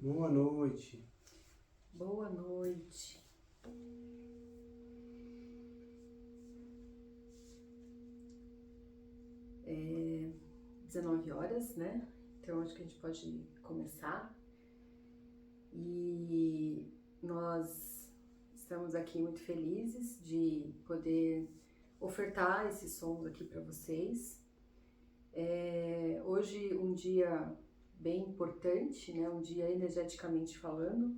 Boa noite. Boa noite. É 19 horas, né? Então acho que a gente pode começar. E nós estamos aqui muito felizes de poder ofertar esses sons aqui para vocês. Hoje um dia bem importante, né? Um dia energeticamente falando.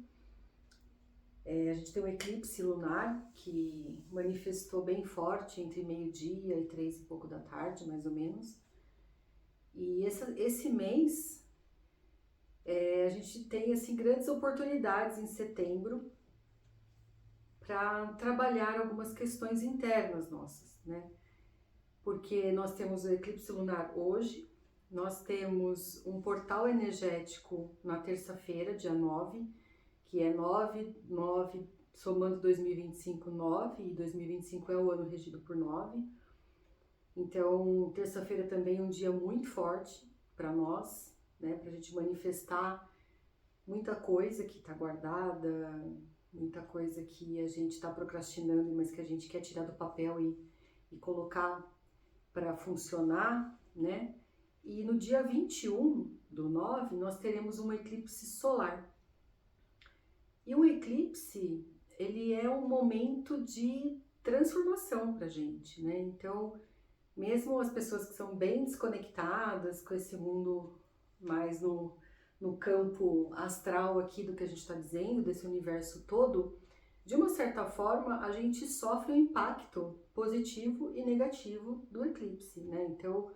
A gente tem um eclipse lunar que manifestou bem forte entre meio-dia e 3 e pouco da tarde, mais ou menos. E esse mês a gente tem assim, grandes oportunidades em setembro para trabalhar algumas questões internas nossas, né? Porque nós temos o eclipse lunar hoje, nós temos um portal energético na terça-feira, dia 9, que é 9, somando 2025, 9, e 2025 é o ano regido por 9. Então, terça-feira também é um dia muito forte para nós, né, para a gente manifestar muita coisa que está guardada, muita coisa que a gente está procrastinando, mas que a gente quer tirar do papel e colocar para funcionar, né? E no dia 21 do 9, nós teremos um eclipse solar. E um eclipse, ele é um momento de transformação pra gente, né? Então, mesmo as pessoas que são bem desconectadas com esse mundo mais no campo astral aqui do que a gente está dizendo, desse universo todo, de uma certa forma a gente sofre um impacto positivo e negativo do eclipse, né? Então,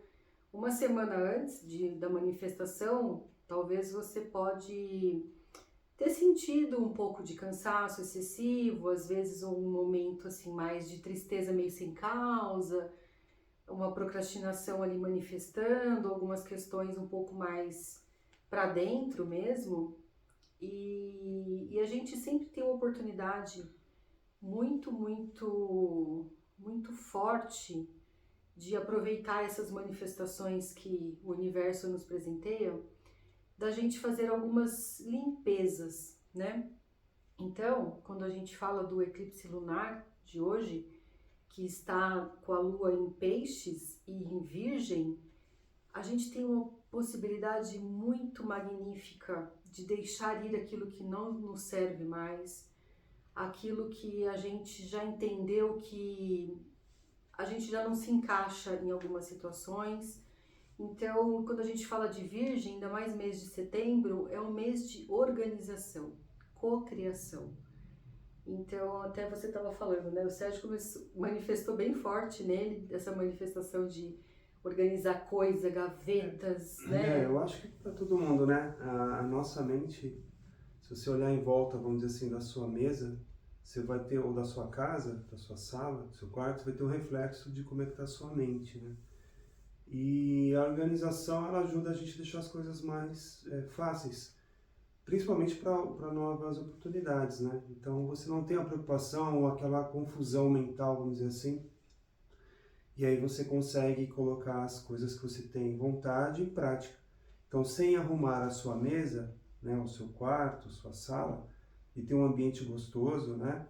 uma semana antes da manifestação, talvez você pode ter sentido um pouco de cansaço excessivo, às vezes um momento assim mais de tristeza meio sem causa, uma procrastinação ali manifestando, algumas questões um pouco mais para dentro mesmo. E a gente sempre tem uma oportunidade muito forte de aproveitar essas manifestações que o universo nos presenteia, da gente fazer algumas limpezas, né? Então, quando a gente fala do eclipse lunar de hoje, que está com a lua em peixes e em virgem, a gente tem uma possibilidade muito magnífica de deixar ir aquilo que não nos serve mais, aquilo que a gente já entendeu que a gente já não se encaixa em algumas situações. Então, quando a gente fala de virgem, ainda mais mês de setembro, é um mês de organização, cocriação. Então, até você estava falando, né? O Sérgio manifestou bem forte nele, essa manifestação de organizar coisa, gavetas, né? Eu acho que para todo mundo, né? A nossa mente, se você olhar em volta, vamos dizer assim, da sua mesa, você vai ter, ou da sua casa, da sua sala, do seu quarto, você vai ter um reflexo de como é que está a sua mente, né? E a organização, ela ajuda a gente a deixar as coisas mais fáceis, principalmente para novas oportunidades, né? Então você não tem a preocupação ou aquela confusão mental, vamos dizer assim, e aí você consegue colocar as coisas que você tem vontade em prática. Então, sem arrumar a sua mesa, né, o seu quarto, sua sala, e ter um ambiente gostoso, né,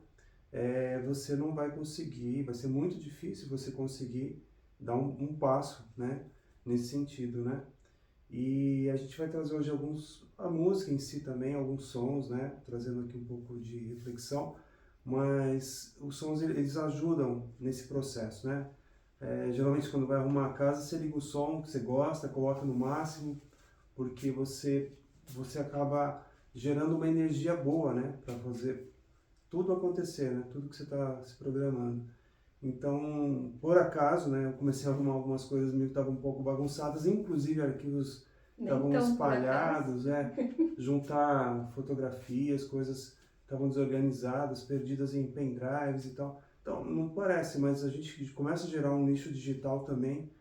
você não vai conseguir, vai ser muito difícil você conseguir dar um passo, né, nesse sentido, né. E a gente vai trazer hoje a música em si também, alguns sons, né, trazendo aqui um pouco de reflexão, mas os sons eles ajudam nesse processo, né. Geralmente quando vai arrumar a casa, você liga o som que você gosta, coloca no máximo, porque você acaba gerando uma energia boa, né, para fazer tudo acontecer, né, tudo que você está se programando. Então, por acaso, né, eu comecei a arrumar algumas coisas meio que estavam um pouco bagunçadas, inclusive arquivos estavam espalhados, juntar fotografias, coisas estavam desorganizadas, perdidas em pendrives e tal. Então, não parece, mas a gente começa a gerar um lixo digital também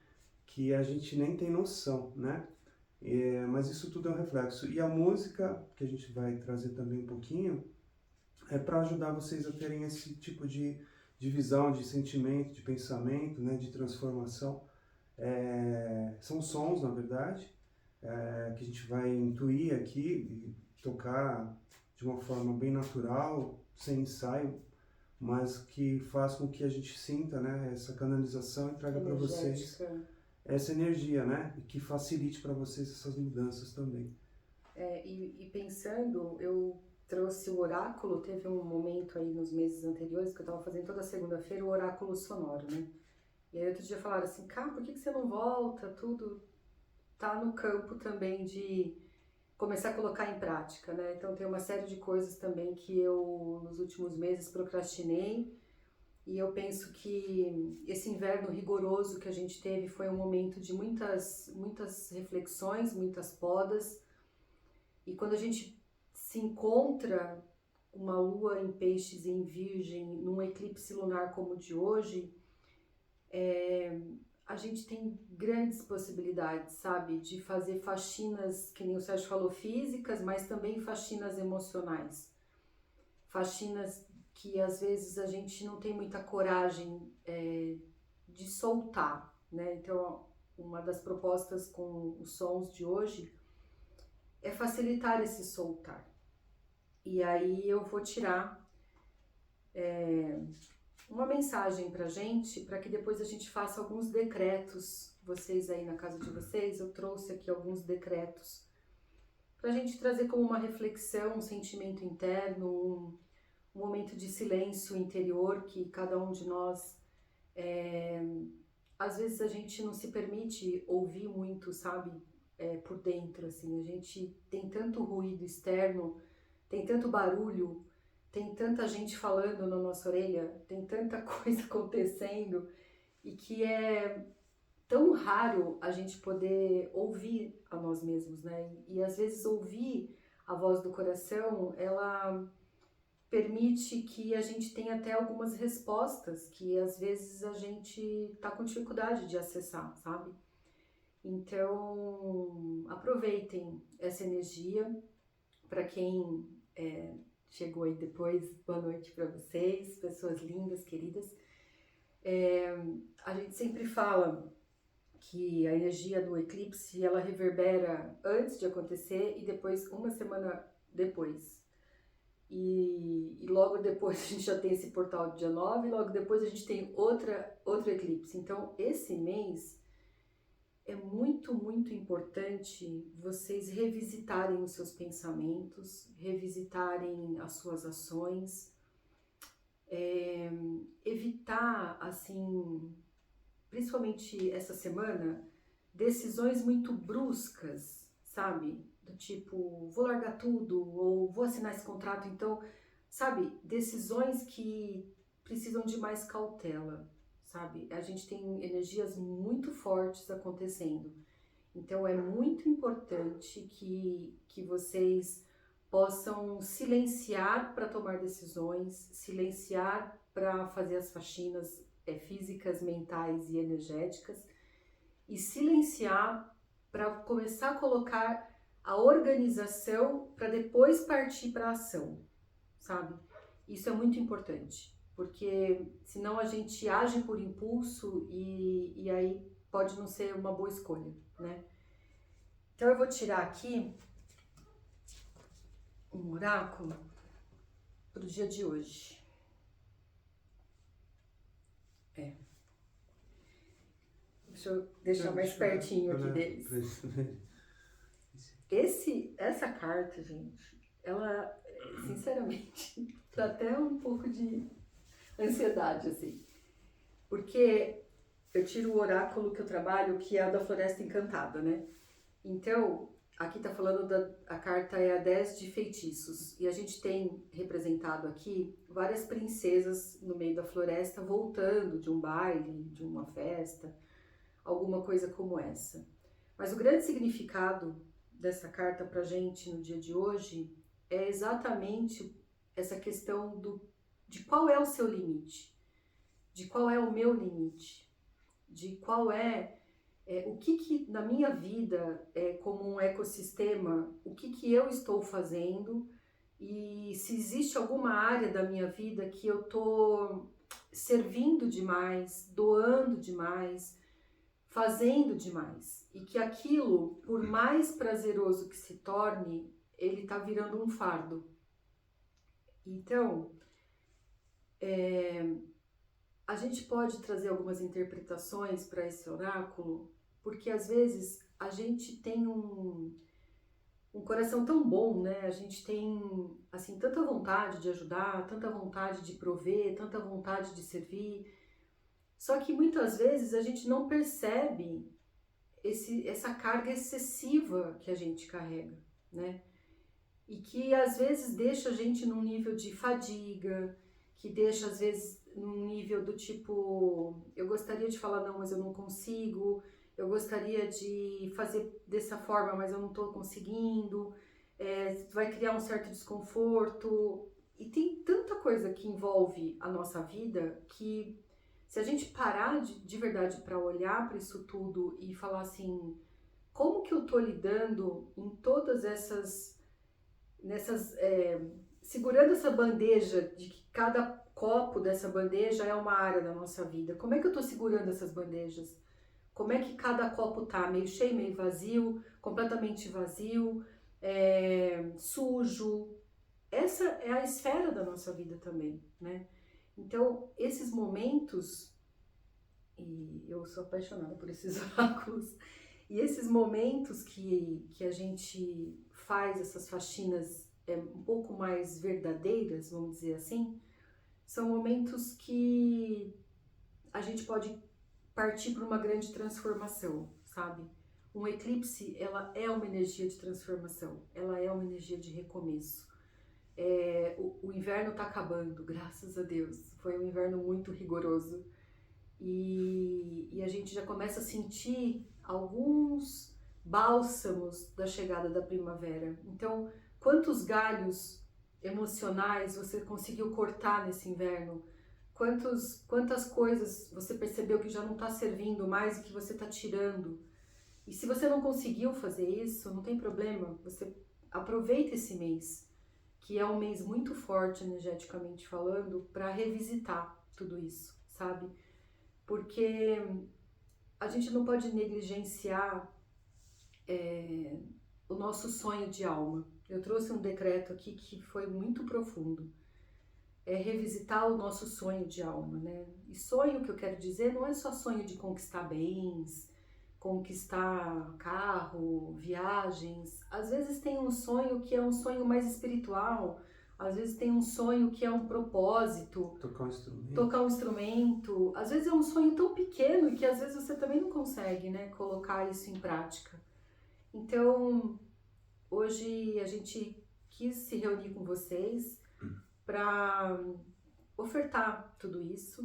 que a gente nem tem noção, né? Mas isso tudo é um reflexo. E a música, que a gente vai trazer também um pouquinho, é para ajudar vocês a terem esse tipo de visão, de sentimento, de pensamento, né? De transformação. São sons, na verdade, que a gente vai intuir aqui, tocar de uma forma bem natural, sem ensaio, mas que faz com que a gente sinta, né, essa canalização e traga para vocês essa energia, né, e que facilite para vocês essas mudanças também. E pensando, eu trouxe o oráculo, teve um momento aí nos meses anteriores que eu estava fazendo toda segunda-feira o oráculo sonoro, né? E aí outro dia falaram assim, cara, por que você não volta? Tudo tá no campo também de começar a colocar em prática, né? Então tem uma série de coisas também que eu nos últimos meses procrastinei, e eu penso que esse inverno rigoroso que a gente teve foi um momento de muitas reflexões, muitas podas, e quando a gente se encontra uma lua em peixes e em virgem num eclipse lunar como o de hoje, a gente tem grandes possibilidades, sabe, de fazer faxinas, que nem o Sérgio falou, físicas, mas também faxinas emocionais. Faxinas que às vezes a gente não tem muita coragem de soltar, né? Então, uma das propostas com os sons de hoje é facilitar esse soltar. E aí eu vou tirar uma mensagem pra gente, para que depois a gente faça alguns decretos. Vocês aí na casa de vocês, eu trouxe aqui alguns decretos pra gente trazer como uma reflexão, um sentimento interno, um momento de silêncio interior que cada um de nós, às vezes a gente não se permite ouvir muito, sabe, por dentro, assim, a gente tem tanto ruído externo, tem tanto barulho, tem tanta gente falando na nossa orelha, tem tanta coisa acontecendo, e que é tão raro a gente poder ouvir a nós mesmos, né? E às vezes ouvir a voz do coração, ela permite que a gente tenha até algumas respostas que às vezes a gente tá com dificuldade de acessar, sabe? Então, aproveitem essa energia. Para quem chegou aí depois, boa noite para vocês, pessoas lindas, queridas. A gente sempre fala que a energia do eclipse, ela reverbera antes de acontecer e depois, uma semana depois. E logo depois a gente já tem esse portal do dia 9, e logo depois a gente tem outro eclipse. Então, esse mês é muito, muito importante vocês revisitarem os seus pensamentos, revisitarem as suas ações, evitar, assim, principalmente essa semana, decisões muito bruscas, sabe? Do tipo, vou largar tudo, ou vou assinar esse contrato. Então, sabe, decisões que precisam de mais cautela, sabe? A gente tem energias muito fortes acontecendo. Então, é muito importante que vocês possam silenciar para tomar decisões, silenciar para fazer as faxinas físicas, mentais e energéticas, e silenciar para começar a colocar a organização para depois partir para a ação, sabe? Isso é muito importante, porque senão a gente age por impulso e aí pode não ser uma boa escolha, né? Então eu vou tirar aqui um oráculo para o dia de hoje. Deixa eu deixar mais pertinho aqui deles. Essa carta, gente, ela, sinceramente, dá até um pouco de ansiedade, assim. Porque eu tiro o oráculo que eu trabalho, que é a da Floresta Encantada, né? Então, aqui tá falando a carta é a 10 de feitiços. E a gente tem representado aqui várias princesas no meio da floresta voltando de um baile, de uma festa, alguma coisa como essa. Mas o grande significado dessa carta pra gente no dia de hoje é exatamente essa questão de qual é o seu limite, de qual é o meu limite, de qual o que na minha vida, como um ecossistema, o que eu estou fazendo, e se existe alguma área da minha vida que eu tô servindo demais, doando demais, fazendo demais, e que aquilo, por mais prazeroso que se torne, ele está virando um fardo. Então, a gente pode trazer algumas interpretações para esse oráculo, porque às vezes a gente tem um coração tão bom, né? A gente tem, assim, tanta vontade de ajudar, tanta vontade de prover, tanta vontade de servir. Só que muitas vezes a gente não percebe essa carga excessiva que a gente carrega, né? E que às vezes deixa a gente num nível de fadiga, que deixa às vezes num nível do tipo, eu gostaria de falar não, mas eu não consigo, eu gostaria de fazer dessa forma, mas eu não estou conseguindo, vai criar um certo desconforto. E tem tanta coisa que envolve a nossa vida que, se a gente parar de verdade para olhar para isso tudo e falar assim, como que eu estou lidando em todas segurando essa bandeja, de que cada copo dessa bandeja é uma área da nossa vida. Como é que eu estou segurando essas bandejas? Como é que cada copo tá? Meio cheio, meio vazio, completamente vazio, sujo. Essa é a esfera da nossa vida também, né? Então, esses momentos, e eu sou apaixonada por esses oráculos, e esses momentos que a gente faz essas faxinas um pouco mais verdadeiras, vamos dizer assim, são momentos que a gente pode partir para uma grande transformação, sabe? Um eclipse, ela é uma energia de transformação, ela é uma energia de recomeço. O inverno está acabando, graças a Deus. Foi um inverno muito rigoroso. E a gente já começa a sentir alguns bálsamos da chegada da primavera. Então, quantos galhos emocionais você conseguiu cortar nesse inverno? Quantas coisas você percebeu que já não está servindo mais e que você está tirando? E se você não conseguiu fazer isso, não tem problema, você aproveita esse mês, que é um mês muito forte energeticamente falando, para revisitar tudo isso, sabe? Porque a gente não pode negligenciar o nosso sonho de alma. Eu trouxe um decreto aqui que foi muito profundo. Revisitar o nosso sonho de alma, né? E sonho, que eu quero dizer, não é só sonho de conquistar bens, conquistar carro, viagens. Às vezes tem um sonho que é um sonho mais espiritual, às vezes tem um sonho que é um propósito. Tocar um instrumento. Às vezes é um sonho tão pequeno que às vezes você também não consegue, né, colocar isso em prática. Então, hoje a gente quis se reunir com vocês para ofertar tudo isso,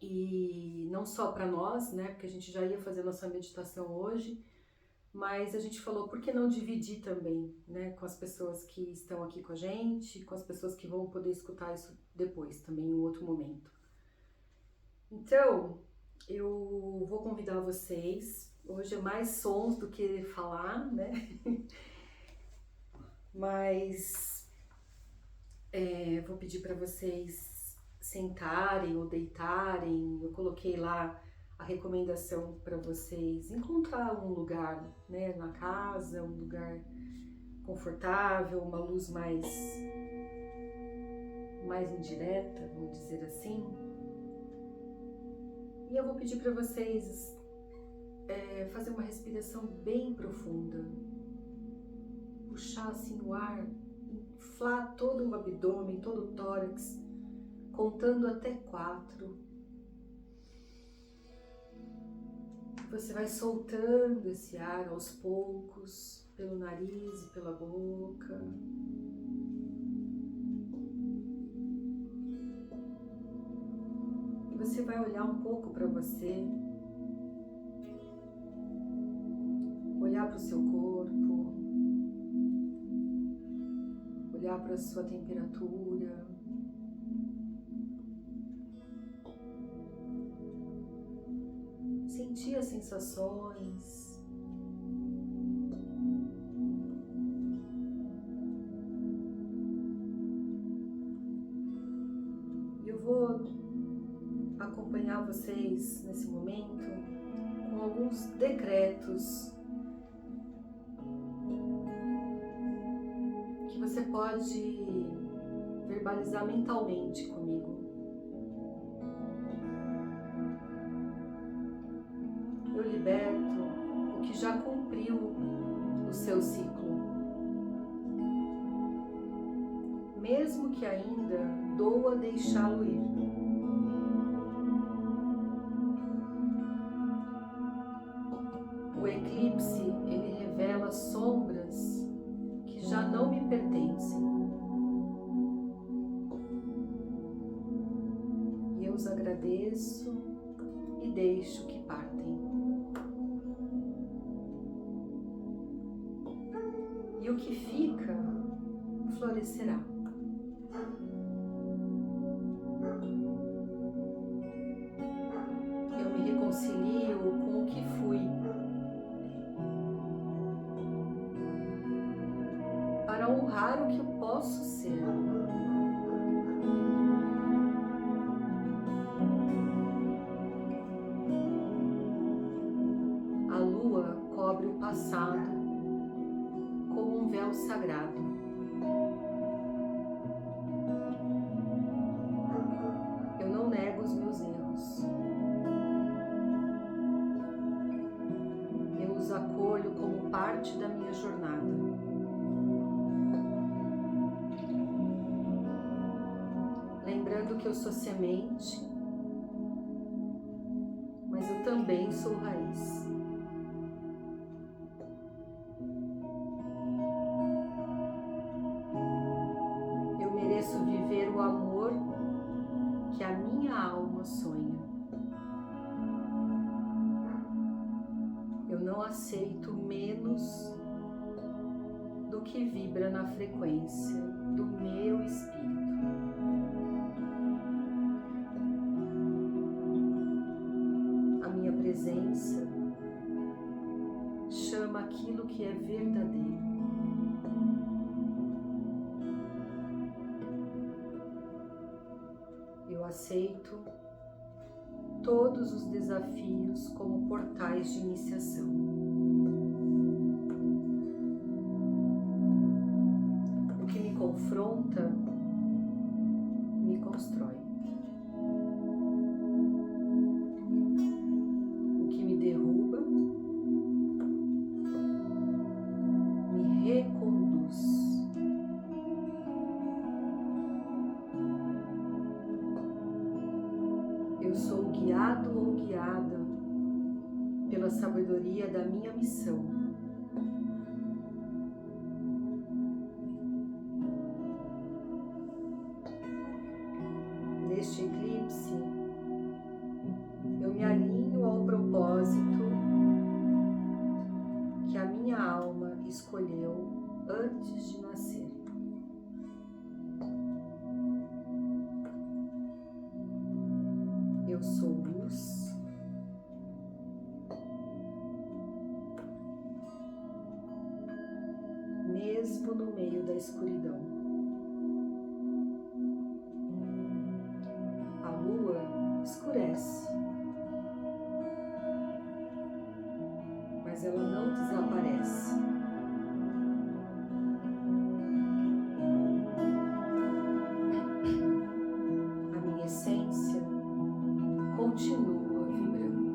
e não só para nós, né, porque a gente já ia fazer nossa meditação hoje, mas a gente falou, por que não dividir também, né, com as pessoas que estão aqui com a gente, com as pessoas que vão poder escutar isso depois, também em outro momento. Então, eu vou convidar vocês, hoje é mais sons do que falar, né, mas vou pedir para vocês sentarem ou deitarem. Eu coloquei lá a recomendação para vocês encontrar um lugar, né, na casa, um lugar confortável, uma luz mais indireta, vamos dizer assim. E eu vou pedir para vocês fazer uma respiração bem profunda, puxar assim o ar, inflar todo o abdômen, todo o tórax, contando até 4. Você vai soltando esse ar aos poucos, pelo nariz e pela boca. E você vai olhar um pouco para você, olhar para o seu corpo, olhar para a sua temperatura. Sentir as sensações. Eu vou acompanhar vocês nesse momento com alguns decretos você pode verbalizar mentalmente comigo. Eu liberto o que já cumpriu o seu ciclo, mesmo que ainda doa deixá-lo ir. O eclipse, ele revela sombras que já não me pertencem. E eu os agradeço e deixo que partem. E o que fica, florescerá. Eu me reconcilio com o que fui, para honrar o que eu posso ser. A lua cobre o passado como um véu sagrado. Eu não nego os meus erros. Eu os acolho como parte da minha jornada. Lembrando que eu sou semente, mas eu também sou raiz. Eu mereço viver o amor que a minha alma sonha. Eu não aceito menos do que vibra na frequência do meu espírito. A minha presença chama aquilo que é verdadeiro. Eu aceito todos os desafios como portais de iniciação. O que me confronta, me constrói. O que me derruba, me reconduz. Eu sou guiado ou guiada pela sabedoria da minha missão. Neste eclipse, eu me alinho ao propósito que a minha alma escolheu antes de nascer. Eu sou luz, mesmo no meio da escuridão. A lua escurece, mas ela não desaparece. A minha essência continua vibrando.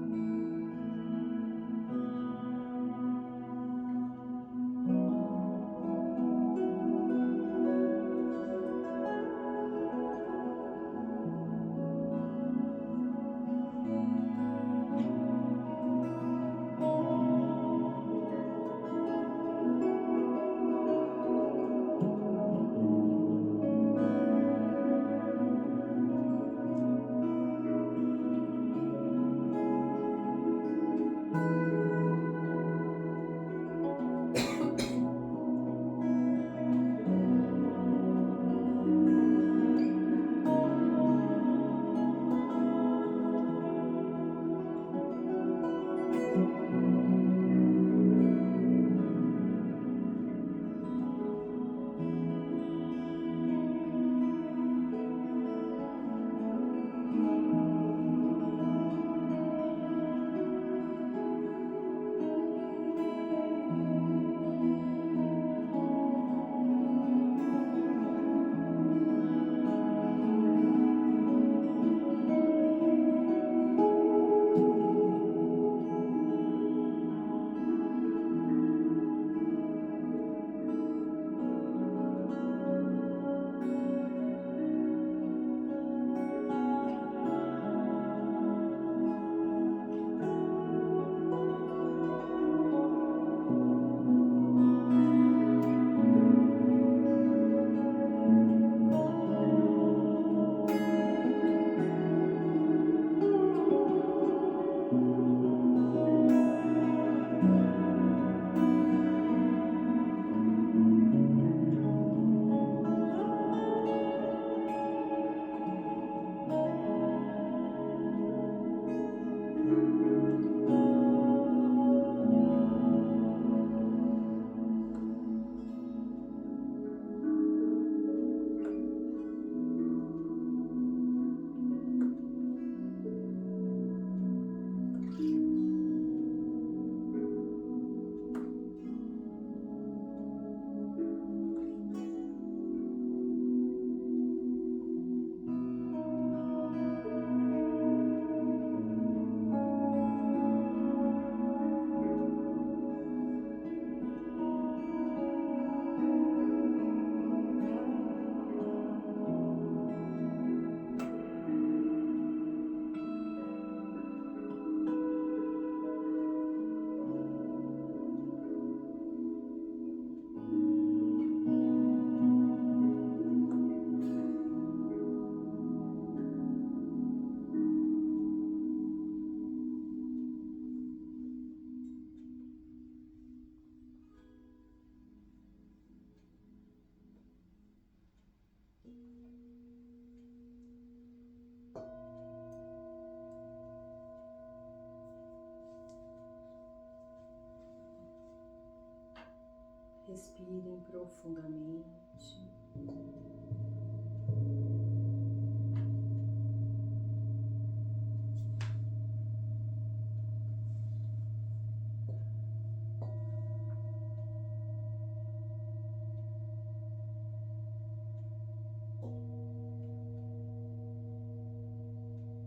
Respirem profundamente.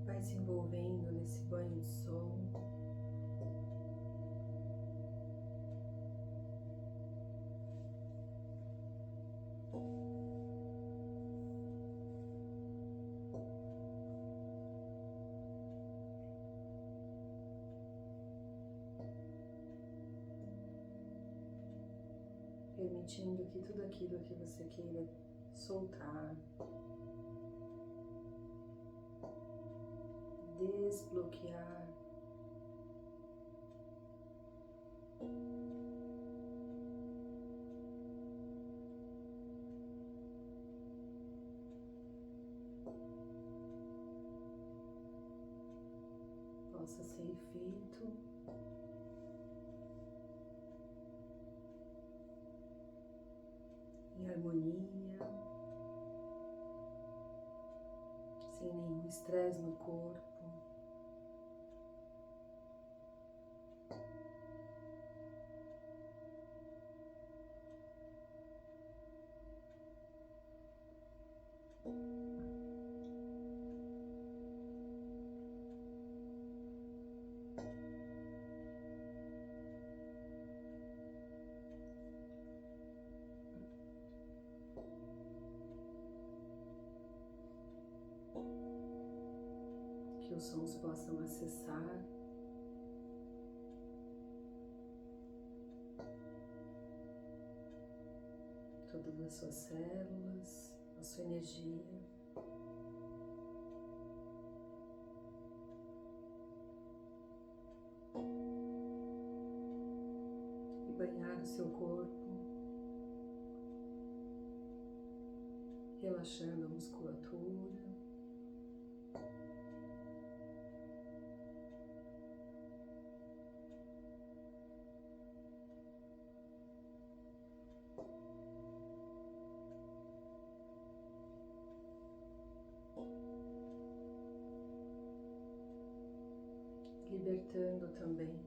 Vai se envolvendo nesse banho de sol. Permitindo que tudo aquilo que você queira soltar, desbloquear, possa ser feito em harmonia, sem nenhum estresse no corpo. Que os sons possam acessar todas as suas células, a sua energia. E banhar o seu corpo, relaxando a musculatura. Libertando também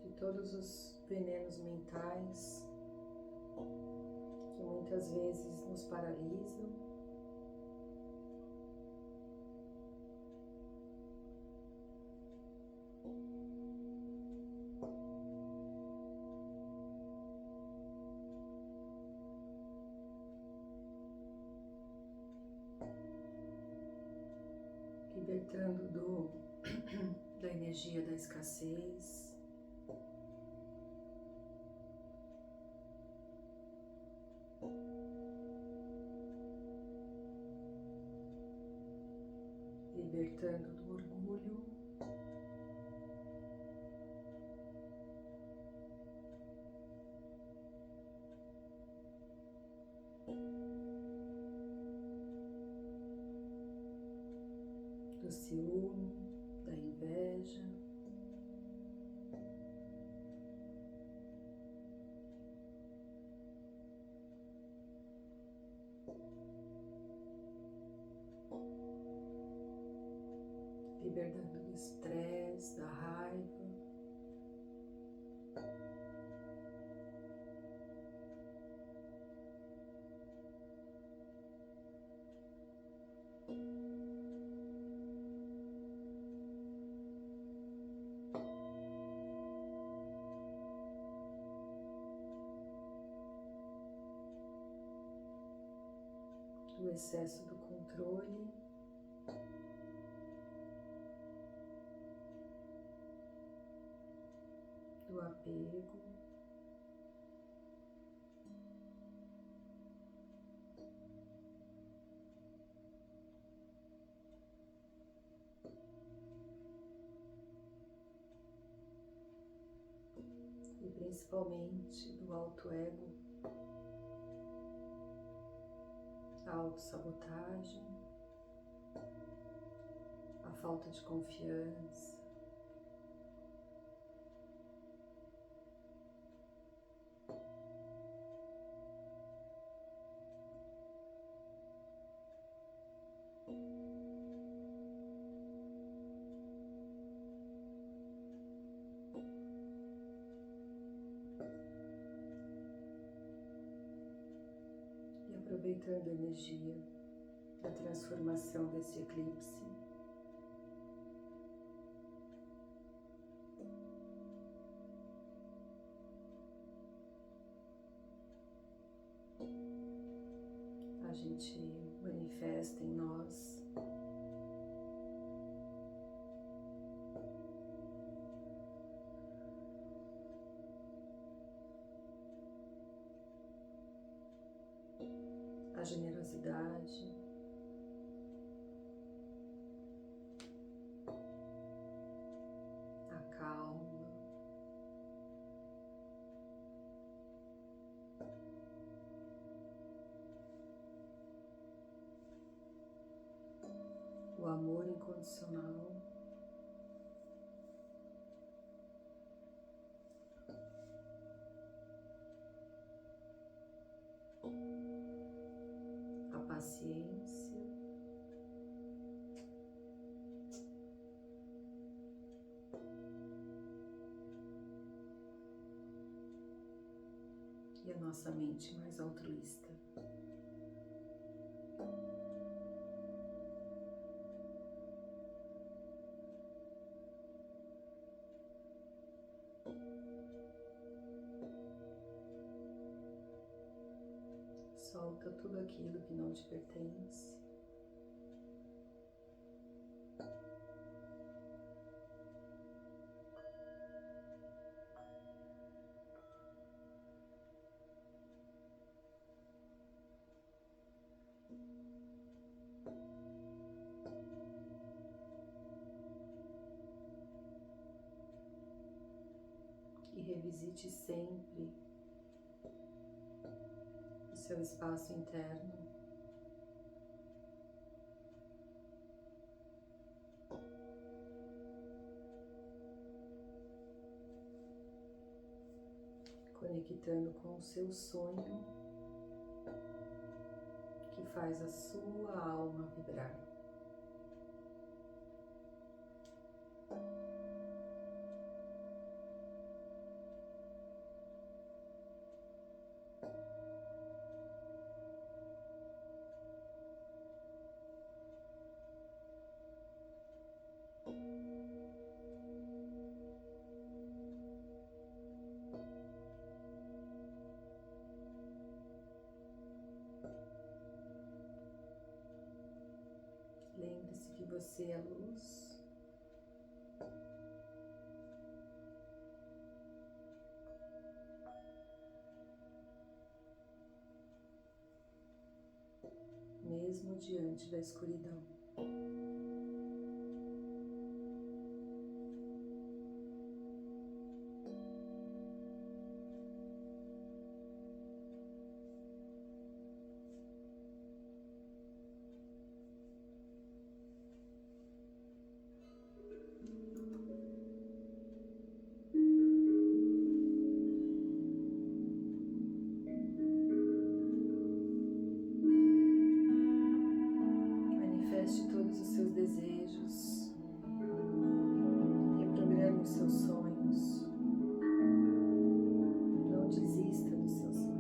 de todos os venenos mentais que muitas vezes nos paralisam. Libertando da energia da escassez, libertando do orgulho, do ciúme, da inveja, libertando do estresse, da raiva, do excesso do controle, do apego, e principalmente do auto-ego, a autossabotagem, a falta de confiança, aproveitando a energia da transformação desse eclipse. A gente manifesta em nós a generosidade, a calma, o amor incondicional, a paciência, e a nossa mente mais altruísta. Solta tudo aquilo que não te pertence. E revisite sempre o seu espaço interno. Conectando com o seu sonho que faz a sua alma vibrar. Lembre-se que você é luz. Mesmo diante da escuridão. Manifeste todos os seus desejos, reprograme os seus sonhos, não desista dos seus sonhos.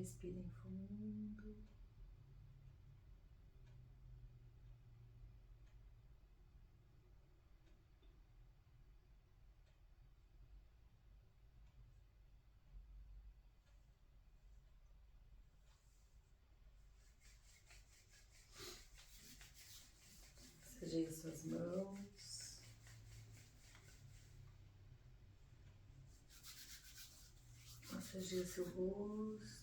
Respirem fundo. Massageie suas mãos. Massageie seu rosto.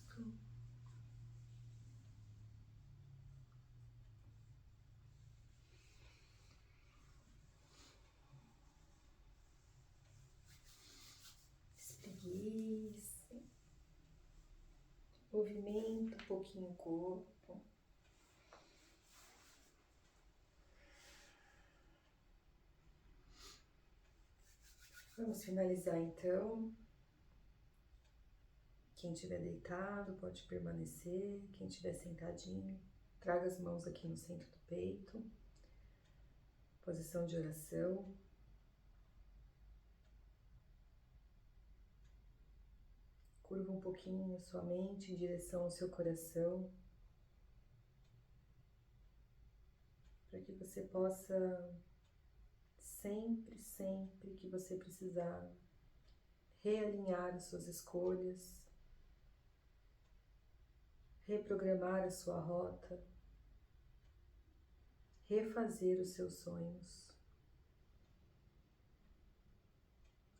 Espreguice. Movimenta um pouquinho o corpo. Vamos finalizar então. Quem estiver deitado pode permanecer. Quem estiver sentadinho, traga as mãos aqui no centro do peito. Posição de oração. Curva um pouquinho a sua mente em direção ao seu coração, para que você possa sempre que você precisar realinhar as suas escolhas, reprogramar a sua rota, refazer os seus sonhos.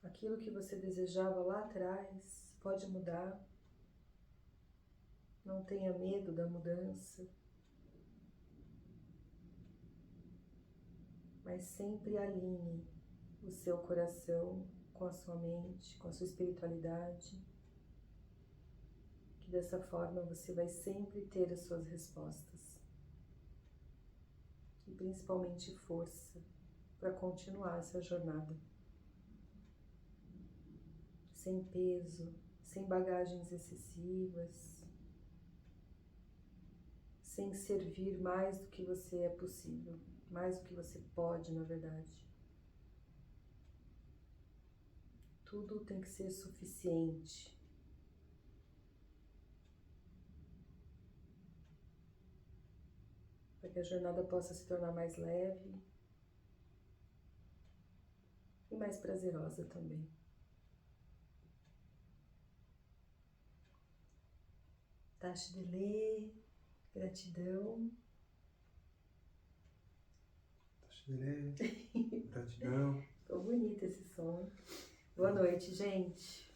Aquilo que você desejava lá atrás pode mudar. Não tenha medo da mudança, mas sempre alinhe o seu coração com a sua mente, com a sua espiritualidade, que dessa forma você vai sempre ter as suas respostas e principalmente força para continuar essa jornada. Sem peso, sem bagagens excessivas, sem servir mais do que você é possível, mais do que você pode, na verdade. Tudo tem que ser suficiente. Para que a jornada possa se tornar mais leve e mais prazerosa também. Tache de lê, gratidão. Tache de lê, gratidão. Ficou bonito esse som. Boa noite, gente.